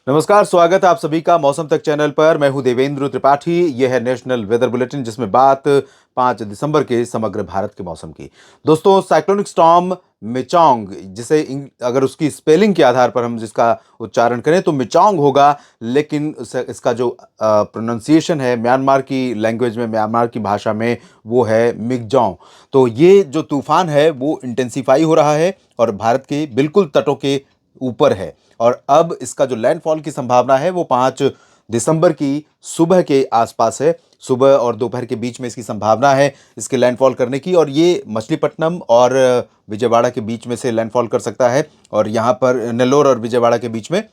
नमस्कार, स्वागत है आप सभी का मौसम तक चैनल पर। मैं हूं देवेंद्र त्रिपाठी। यह है नेशनल वेदर बुलेटिन, जिसमें बात 5 दिसंबर के समग्र भारत के मौसम की। दोस्तों, साइक्लोनिक स्टॉर्म मिचांग, जिसे अगर उसकी स्पेलिंग के आधार पर हम जिसका उच्चारण करें तो मिचांग होगा, लेकिन इसका जो प्रोनाउंसिएशन है म्यांमार की लैंग्वेज में, म्यांमार की भाषा में, वो है मिगजांव। तो ये जो तूफान है वो इंटेंसिफाई हो रहा है और भारत के बिल्कुल तटों के ऊपर है। और अब इसका जो लैंडफॉल की संभावना है वो 5 दिसंबर की सुबह के आसपास है। सुबह और दोपहर के बीच में इसकी संभावना है इसके लैंडफॉल करने की, और ये मछलीपट्टनम और विजयवाड़ा के बीच में से लैंडफॉल कर सकता है। और यहाँ पर नेल्लोर और विजयवाड़ा के बीच में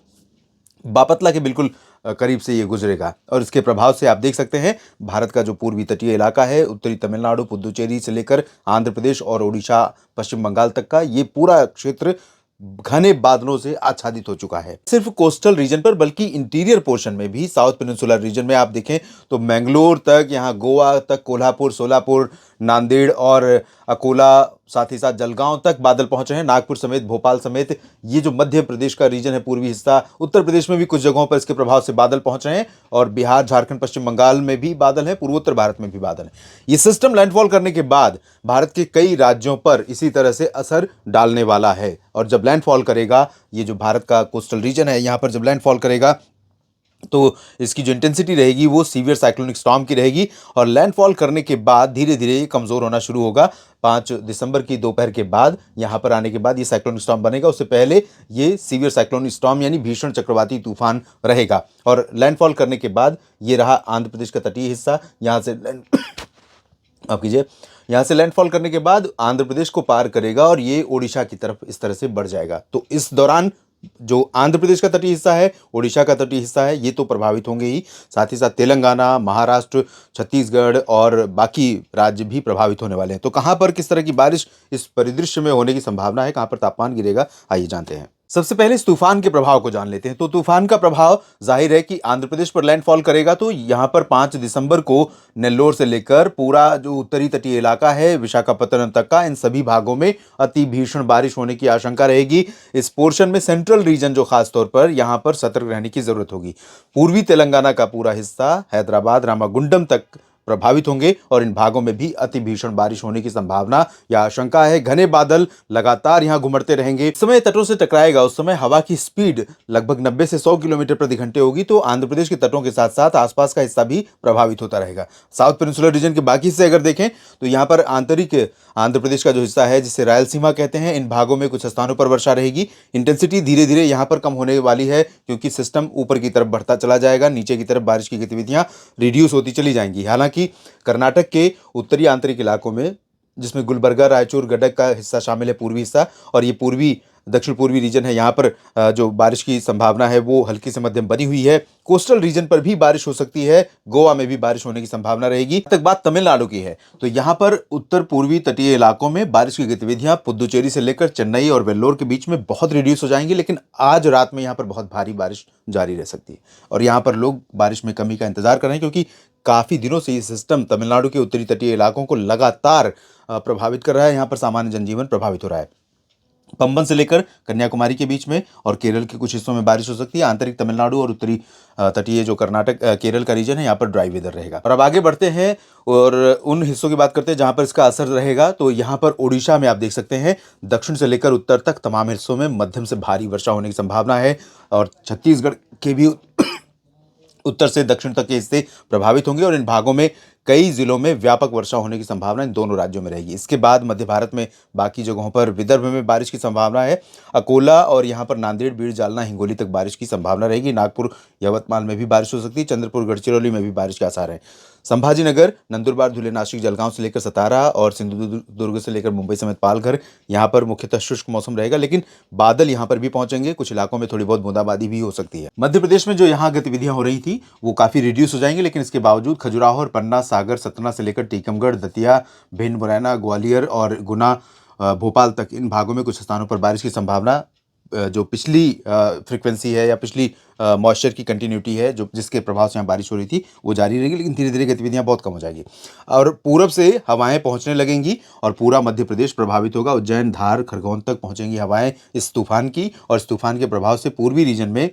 बापतला के बिल्कुल करीब से ये गुजरेगा। और इसके प्रभाव से आप देख सकते हैं भारत का जो पूर्वी तटीय इलाका है, उत्तरी तमिलनाडु, पुदुचेरी से लेकर आंध्र प्रदेश और ओडिशा, पश्चिम बंगाल तक का ये पूरा क्षेत्र घने बादलों से आच्छादित हो चुका है। सिर्फ कोस्टल रीजन पर बल्कि इंटीरियर पोर्शन में भी, साउथ पेनिनसुलर रीजन में आप देखें तो मैंगलोर तक, यहाँ गोवा तक, कोल्हापुर, सोलापुर, नांदेड़ और अकोला, साथ ही साथ जलगांव तक बादल पहुंचे हैं। नागपुर समेत, भोपाल समेत ये जो मध्य प्रदेश का रीजन है, पूर्वी हिस्सा, उत्तर प्रदेश में भी कुछ जगहों पर इसके प्रभाव से बादल पहुंच रहे हैं। और बिहार, झारखंड, पश्चिम बंगाल में भी बादल है, पूर्वोत्तर भारत में भी बादल है। ये सिस्टम लैंडफॉल करने के बाद भारत के कई राज्यों पर इसी तरह से असर डालने वाला है। और जब लैंडफॉल करेगा, ये जो भारत का कोस्टल रीजन है, यहाँ पर जब लैंडफॉल करेगा तो इसकी जो इंटेंसिटी रहेगी वो सीवियर साइक्लोनिक स्टॉर्म की रहेगी। और लैंडफॉल करने के बाद धीरे धीरे ये कमज़ोर होना शुरू होगा। 5 दिसंबर की दोपहर के बाद, यहाँ पर आने के बाद ये साइक्लोनिक स्टॉर्म बनेगा। उससे पहले ये सीवियर साइक्लोनिक स्टॉर्म यानी भीषण चक्रवाती तूफान रहेगा। और लैंडफॉल करने के बाद ये रहा आंध्र प्रदेश का तटीय हिस्सा। यहाँ से आप कीजिए, यहाँ से लैंडफॉल करने के बाद आंध्र प्रदेश को पार करेगा और ये ओडिशा की तरफ इस तरह से बढ़ जाएगा। तो इस दौरान जो आंध्र प्रदेश का तटीय हिस्सा है, ओडिशा का तटीय हिस्सा है, ये तो प्रभावित होंगे ही, साथ ही साथ तेलंगाना, महाराष्ट्र, छत्तीसगढ़ और बाकी राज्य भी प्रभावित होने वाले हैं। तो कहाँ पर किस तरह की बारिश इस परिदृश्य में होने की संभावना है, कहाँ पर तापमान गिरेगा, आइए जानते हैं। सबसे पहले इस तूफान के प्रभाव को जान लेते हैं। तो तूफान का प्रभाव जाहिर है कि आंध्र प्रदेश पर लैंडफॉल करेगा। तो यहाँ पर 5 दिसंबर को नेल्लोर से लेकर पूरा जो उत्तरी तटीय इलाका है, विशाखापत्तनम तक का, इन सभी भागों में अति भीषण बारिश होने की आशंका रहेगी। इस पोर्शन में सेंट्रल रीजन जो खासतौर पर यहाँ पर सतर्क रहने की जरूरत होगी। पूर्वी तेलंगाना का पूरा हिस्सा, हैदराबाद, रामागुंडम तक प्रभावित होंगे और इन भागों में भी अति भीषण बारिश होने की संभावना या आशंका है। घने बादल लगातार यहां घुमड़ते रहेंगे। इस समय तटों से टकराएगा, उस समय हवा की स्पीड लगभग 90 से 100 किलोमीटर प्रति घंटे होगी। तो आंध्र प्रदेश के तटों के साथ साथ आसपास का हिस्सा भी प्रभावित होता रहेगा। साउथ पेनिनसुलर रीजन के बाकी हिस्से अगर देखें तो यहाँ पर आंतरिक आंध्र प्रदेश का जो हिस्सा है, जिसे रायलसीमा कहते हैं, इन भागों में कुछ स्थानों पर वर्षा रहेगी। इंटेंसिटी धीरे धीरे यहाँ पर कम होने वाली है, क्योंकि सिस्टम ऊपर की तरफ बढ़ता चला जाएगा। नीचे की तरफ बारिश की गतिविधियां रिड्यूस होती चली जाएंगी। हालांकि कर्नाटक के उत्तरी आंतरिक इलाकों में, जिसमें गुलबर्गा, रायचूर, गडक का हिस्सा शामिल है, पूर्वी हिस्सा, और ये पूर्वी दक्षिण पूर्वी रीजन है, यहाँ पर जो बारिश की संभावना है वो हल्की से मध्यम बनी हुई है। कोस्टल रीजन पर भी बारिश हो सकती है, गोवा में भी बारिश होने की संभावना रहेगी। तक बात तमिलनाडु की है तो यहाँ पर उत्तर पूर्वी तटीय इलाकों में बारिश की गतिविधियां पुदुचेरी से लेकर चेन्नई और वेल्लोर के बीच में बहुत रिड्यूस हो जाएंगी, लेकिन आज रात में यहाँ पर बहुत भारी बारिश जारी रह सकती है। और यहाँ पर लोग बारिश में कमी का इंतजार कर रहे हैं, क्योंकि काफी दिनों से ये सिस्टम तमिलनाडु के उत्तरी तटीय इलाकों को लगातार प्रभावित कर रहा है। यहाँ पर सामान्य जनजीवन प्रभावित हो रहा है। पंबन से लेकर कन्याकुमारी के बीच में और केरल के कुछ हिस्सों में बारिश हो सकती है। आंतरिक तमिलनाडु और उत्तरी तटीय जो कर्नाटक केरल का रीजन है, यहाँ पर ड्राई वेदर रहेगा। और अब आगे बढ़ते हैं और उन हिस्सों की बात करते हैं जहां पर इसका असर रहेगा। तो यहाँ पर ओडिशा में आप देख सकते हैं, दक्षिण से लेकर उत्तर तक तमाम हिस्सों में मध्यम से भारी वर्षा होने की संभावना है। और छत्तीसगढ़ के भी उत्तर से दक्षिण तक के हिस्से प्रभावित होंगे और इन भागों में कई जिलों में व्यापक वर्षा होने की संभावना इन दोनों राज्यों में रहेगी। इसके बाद मध्य भारत में बाकी जगहों पर, विदर्भ में बारिश की संभावना है। अकोला और यहाँ पर नांदेड़, बीड़, जालना, हिंगोली तक बारिश की संभावना रहेगी। नागपुर, यवतमाल में भी बारिश हो सकती है। चंद्रपुर, गढ़चिरौली में भी बारिश के आसार हैं। संभाजीनगर, नंदुरबार, धुले, नासिक, जलगांव से लेकर सतारा और सिंधुदुर्ग से लेकर मुंबई समेत पालघर, यहाँ पर मुख्यतः शुष्क मौसम रहेगा, लेकिन बादल यहाँ पर भी पहुंचेंगे। कुछ इलाकों में थोड़ी बहुत बूंदाबांदी भी हो सकती है। मध्य प्रदेश में जो यहाँ गतिविधियां हो रही थी वो काफी रिड्यूस हो जाएंगी, लेकिन इसके बावजूद खजुराहो और पन्ना, सागर, सतना से लेकर टीकमगढ़, दतिया, भिंड, मुरैना, ग्वालियर और गुना, भोपाल तक, इन भागों में कुछ स्थानों पर बारिश की संभावना जो पिछली फ्रीक्वेंसी है या पिछली मॉइस्चर की कंटिन्यूटी है, जो जिसके प्रभाव से यहाँ बारिश हो रही थी, वो जारी रहेगी, लेकिन धीरे धीरे गतिविधियाँ बहुत कम हो जाएगी। और पूरब से हवाएं पहुंचने लगेंगी और पूरा मध्य प्रदेश प्रभावित होगा। उज्जैन, धार, खरगोन तक पहुंचेंगी हवाएं इस तूफान की, और इस तूफान के प्रभाव से पूर्वी रीजन में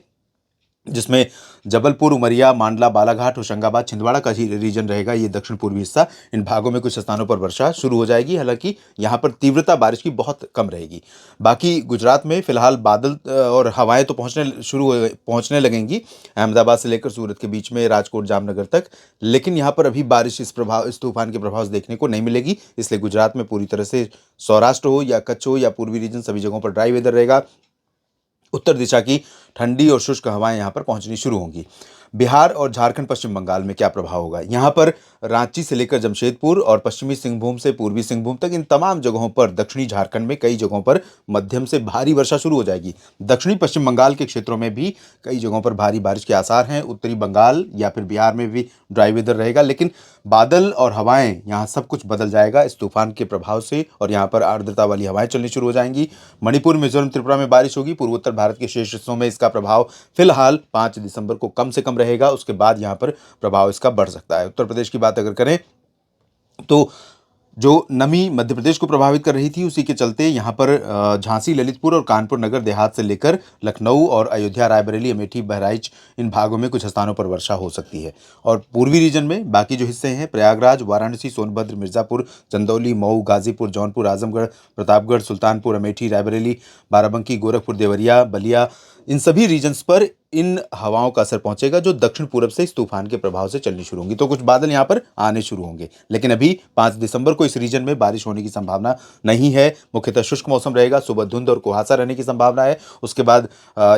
जिसमें जबलपुर, उमरिया, मांडला, बालाघाट, होशंगाबाद, छिंदवाड़ा का ही रीजन रहेगा ये दक्षिण पूर्वी हिस्सा। इन भागों में कुछ स्थानों पर वर्षा शुरू हो जाएगी, हालांकि यहाँ पर तीव्रता बारिश की बहुत कम रहेगी। बाकी गुजरात में फिलहाल बादल और हवाएं तो पहुंचने लगेंगी अहमदाबाद से लेकर सूरत के बीच में, राजकोट, जामनगर तक। लेकिन यहाँ पर अभी बारिश इस तूफान के प्रभाव से देखने को नहीं मिलेगी, इसलिए गुजरात में पूरी तरह से सौराष्ट्र हो या कच्छ हो या पूर्वी रीजन, सभी जगहों पर ड्राई वेदर रहेगा। उत्तर दिशा की ठंडी और शुष्क हवाएं यहां पर पहुंचनी शुरू होंगी। बिहार और झारखंड, पश्चिम बंगाल में क्या प्रभाव होगा? यहां पर रांची से लेकर जमशेदपुर और पश्चिमी सिंहभूम से पूर्वी सिंहभूम तक, इन तमाम जगहों पर दक्षिणी झारखंड में कई जगहों पर मध्यम से भारी वर्षा शुरू हो जाएगी। दक्षिणी पश्चिम बंगाल के क्षेत्रों में भी कई जगहों पर भारी बारिश के आसार हैं। उत्तरी बंगाल या फिर बिहार में भी ड्राई वेदर रहेगा, लेकिन बादल और हवाएं, यहाँ सब कुछ बदल जाएगा इस तूफान के प्रभाव से, और यहाँ पर आर्द्रता वाली हवाएं चलनी शुरू हो जाएंगी। मणिपुर, मिजोरम, त्रिपुरा में बारिश होगी। पूर्वोत्तर भारत के शेष हिस्सों में इसका प्रभाव फिलहाल 5 दिसंबर को कम से कम रहेगा, उसके बाद यहाँ पर प्रभाव इसका बढ़ सकता है। उत्तर प्रदेश की बात अगर करें तो जो नमी मध्य प्रदेश को प्रभावित कर रही थी, उसी के चलते यहाँ पर झांसी, ललितपुर और कानपुर नगर देहात से लेकर लखनऊ और अयोध्या, रायबरेली, अमेठी, बहराइच, इन भागों में कुछ स्थानों पर वर्षा हो सकती है। और पूर्वी रीजन में बाकी जो हिस्से हैं, प्रयागराज, वाराणसी, सोनभद्र, मिर्जापुर, चंदौली, मऊ, गाजीपुर, जौनपुर, आजमगढ़, प्रतापगढ़, सुल्तानपुर, अमेठी, रायबरेली, बाराबंकी, गोरखपुर, देवरिया, बलिया, इन सभी रीजन्स पर इन हवाओं का असर पहुंचेगा जो दक्षिण पूरब से इस तूफान के प्रभाव से चलनी शुरू होंगी। तो कुछ बादल यहां पर आने शुरू होंगे, लेकिन अभी 5 दिसंबर को इस रीजन में बारिश होने की संभावना नहीं है। मुख्यतः शुष्क मौसम रहेगा, सुबह धुंध और कुहासा रहने की संभावना है। उसके बाद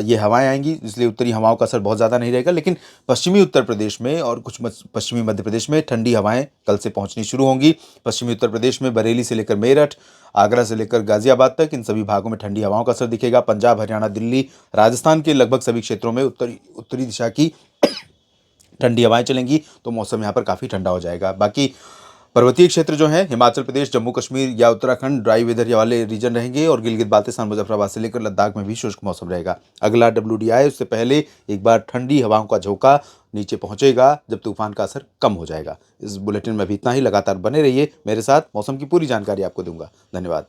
ये हवाएं आएंगी, इसलिए उत्तरी हवाओं का असर बहुत ज़्यादा नहीं रहेगा, लेकिन पश्चिमी उत्तर प्रदेश में और कुछ पश्चिमी मध्य प्रदेश में ठंडी हवाएं कल से पहुंचनी शुरू होंगी। पश्चिमी उत्तर प्रदेश में बरेली से लेकर मेरठ, आगरा से लेकर गाजियाबाद तक, इन सभी भागों में ठंडी हवाओं का असर दिखेगा। पंजाब, हरियाणा, दिल्ली, राजस्थान के लगभग सभी क्षेत्रों में उत्तरी दिशा की ठंडी हवाएं चलेंगी, तो मौसम यहाँ पर काफ़ी ठंडा हो जाएगा। बाकी पर्वतीय क्षेत्र जो है, हिमाचल प्रदेश, जम्मू कश्मीर या उत्तराखंड, ड्राई वेदर वाले रीजन रहेंगे, और गिलगित बाल्टिस्तान, मुजफ्फराबाद से लेकर लद्दाख में भी शुष्क मौसम रहेगा। अगला WDI, उससे पहले एक बार ठंडी हवाओं का झोंका नीचे पहुंचेगा जब तूफान का असर कम हो जाएगा। इस बुलेटिन में भी इतना ही। लगातार बने रहिए मेरे साथ, मौसम की पूरी जानकारी आपको दूंगा। धन्यवाद।